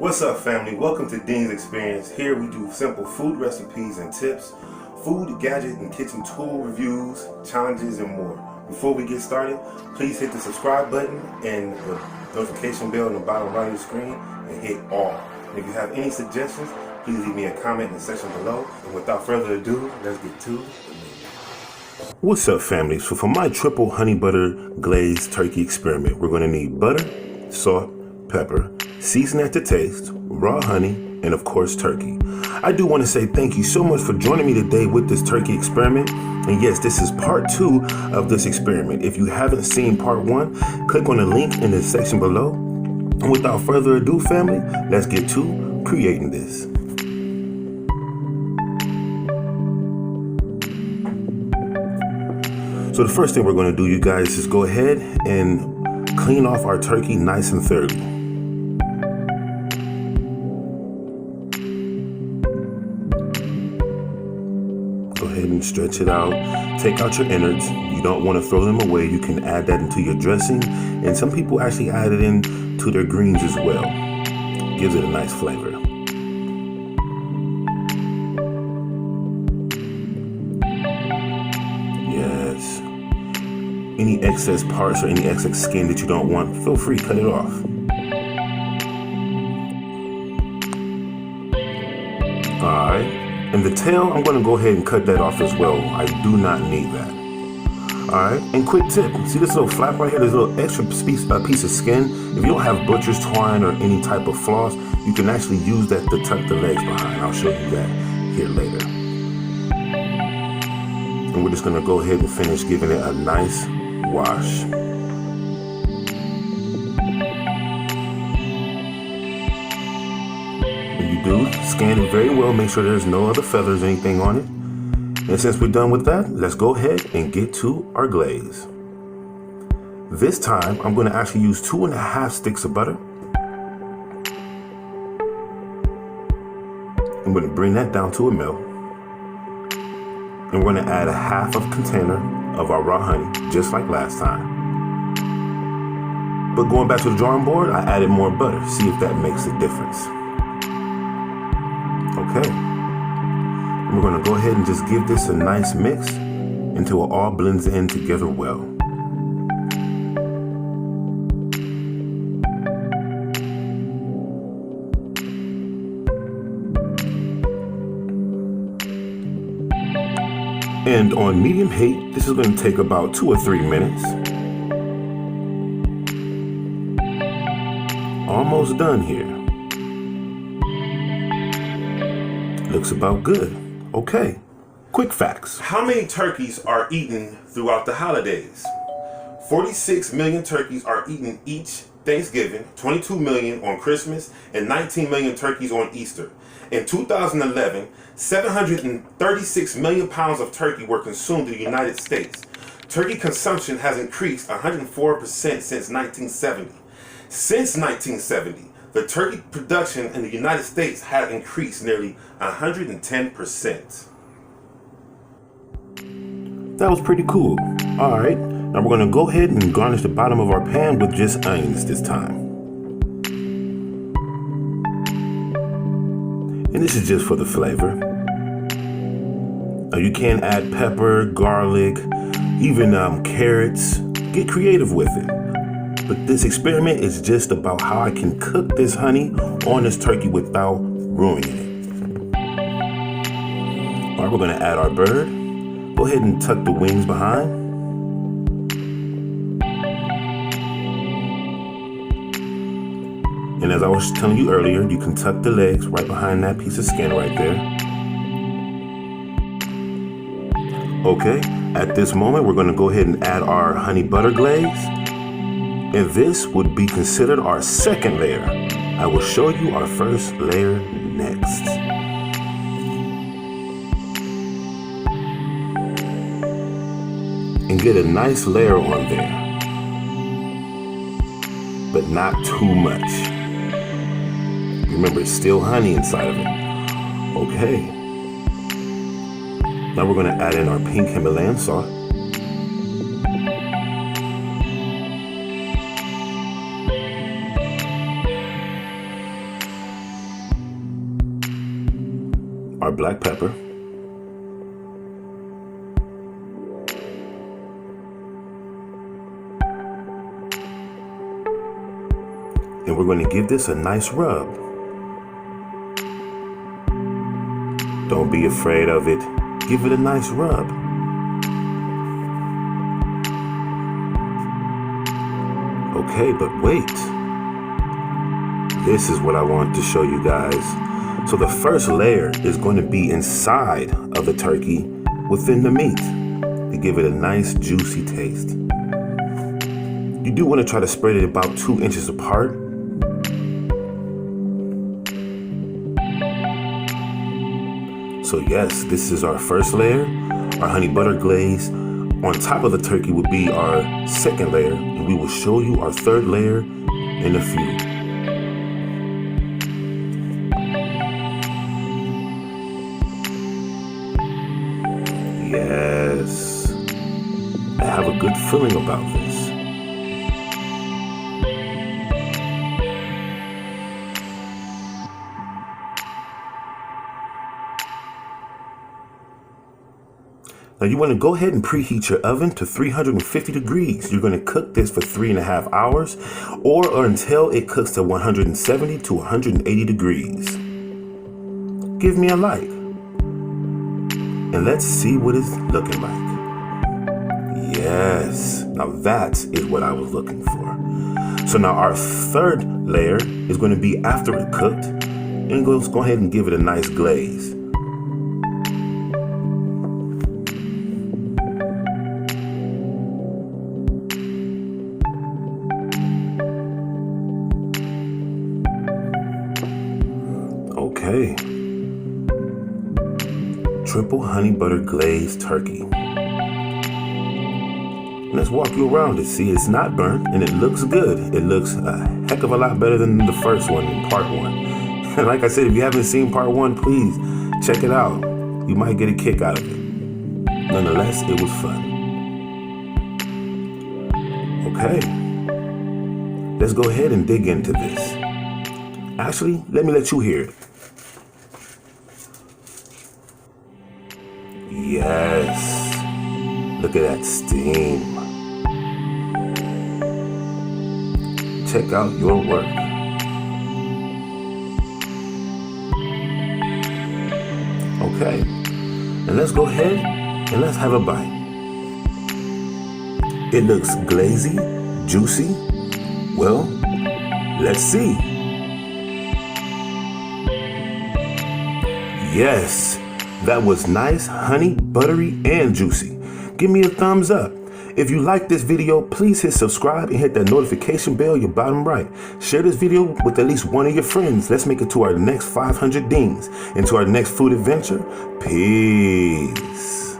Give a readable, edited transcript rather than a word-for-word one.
What's up, family? Welcome to Ddin'S Xperience. Here we do simple food recipes and tips, food, gadget, and kitchen tool reviews, challenges, and more. Before we get started, please hit the subscribe button and the notification bell on the bottom right of the screen and hit all. And if you have any suggestions, please leave me a comment in the section below. And without further ado, let's get to the video. What's up, family? So for my triple honey butter glazed turkey experiment, we're going to need butter, salt, pepper, season at the taste, raw honey, and of course turkey. I do want to say thank you so much for joining me today with this turkey experiment. And yes, this is part 2 of this experiment. If you haven't seen part 1, click on the link in the section below. And without further ado, family, let's get to creating this. So the first thing we're going to do, you guys, is go ahead and clean off our turkey nice and thoroughly. Go ahead and stretch it out. Take out your innards. You don't want to throw them away. You can add that into your dressing. And some people actually add it into their greens as well. Gives it a nice flavor. Yes. Any excess parts or any excess skin that you don't want, feel free, cut it off. Alright. And the tail, I'm going to go ahead and cut that off as well. I do not need that. Alright, and quick tip. See this little flap right here? There's a little extra piece of skin. If you don't have butcher's twine or any type of floss, you can actually use that to tuck the legs behind. I'll show you that here later. And we're just going to go ahead and finish giving it a nice wash. Do scan it very well, make sure there's no other feathers or anything on it. And since we're done with that, let's go ahead and get to our glaze. This time I'm going to actually use 2.5 sticks of butter. I'm going to bring that down to a melt, and we're going to add a 1/2 container of our raw honey, just like last time. But going back to the drawing board, I added more butter. See if that makes a difference. Okay, and we're going to go ahead and just give this a nice mix until it all blends in together well. And on medium heat, this is going to take about 2 or 3 minutes. Almost done here. Looks about good. Okay, quick facts. How many turkeys are eaten throughout the holidays? 46 million turkeys are eaten each Thanksgiving, 22 million on Christmas, and 19 million turkeys on Easter. In 2011, 736 million pounds of turkey were consumed in the United States. Turkey consumption has increased 104% since 1970. Since 1970, the turkey production in the United States has increased nearly 110%. That was pretty cool. Alright, now we're going to go ahead and garnish the bottom of our pan with just onions this time. And this is just for the flavor. Now you can add pepper, garlic, even carrots. Get creative with it. But this experiment is just about how I can cook this honey on this turkey without ruining it. Alright, we're going to add our bird. Go ahead and tuck the wings behind. And as I was telling you earlier, you can tuck the legs right behind that piece of skin right there. Okay, at this moment, we're going to go ahead and add our honey butter glaze. And this would be considered our second layer. I will show you our first layer next. And get a nice layer on there, but not too much. Remember, it's still honey inside of it. Okay. Now we're going to add in our pink Himalayan salt. our black pepper. And we're going to give this a nice rub. Don't be afraid of it. Give it a nice rub. Okay, but wait. This is what I want to show you guys. So the first layer is going to be inside of the turkey within the meat to give it a nice juicy taste. You do want to try to spread it about 2 inches apart. So yes, this is our first layer, our honey butter glaze. On top of the turkey will be our second layer, and we will show you our third layer in a few. Yes, I have a good feeling about this. Now you want to go ahead and preheat your oven to 350 degrees. You're going to cook this for 3.5 hours or until it cooks to 170 to 180 degrees. Give me a like. And let's see what it's looking like. Yes, now that is what I was looking for. So now our third layer is going to be after it cooked. And let's go ahead and give it a nice glaze. Okay, triple honey butter glazed turkey. Let's walk you around it. See, it's not burnt and it looks good. It looks a heck of a lot better than the first one in part 1. And like I said, if you haven't seen part 1, please check it out. You might get a kick out of it. Nonetheless, it was fun. Okay, let's go ahead and dig into this. Actually, let me let you hear it. Yes, look at that steam. Check out your work. Okay, and let's go ahead and let's have a bite. It looks glazy, juicy. Well, let's see. Yes. That was nice, honey, buttery, and juicy. Give me a thumbs up. If you like this video, please hit subscribe and hit that notification bell your bottom right. Share this video with at least one of your friends. Let's make it to our next 500 Ddins and to our next food adventure. Peace.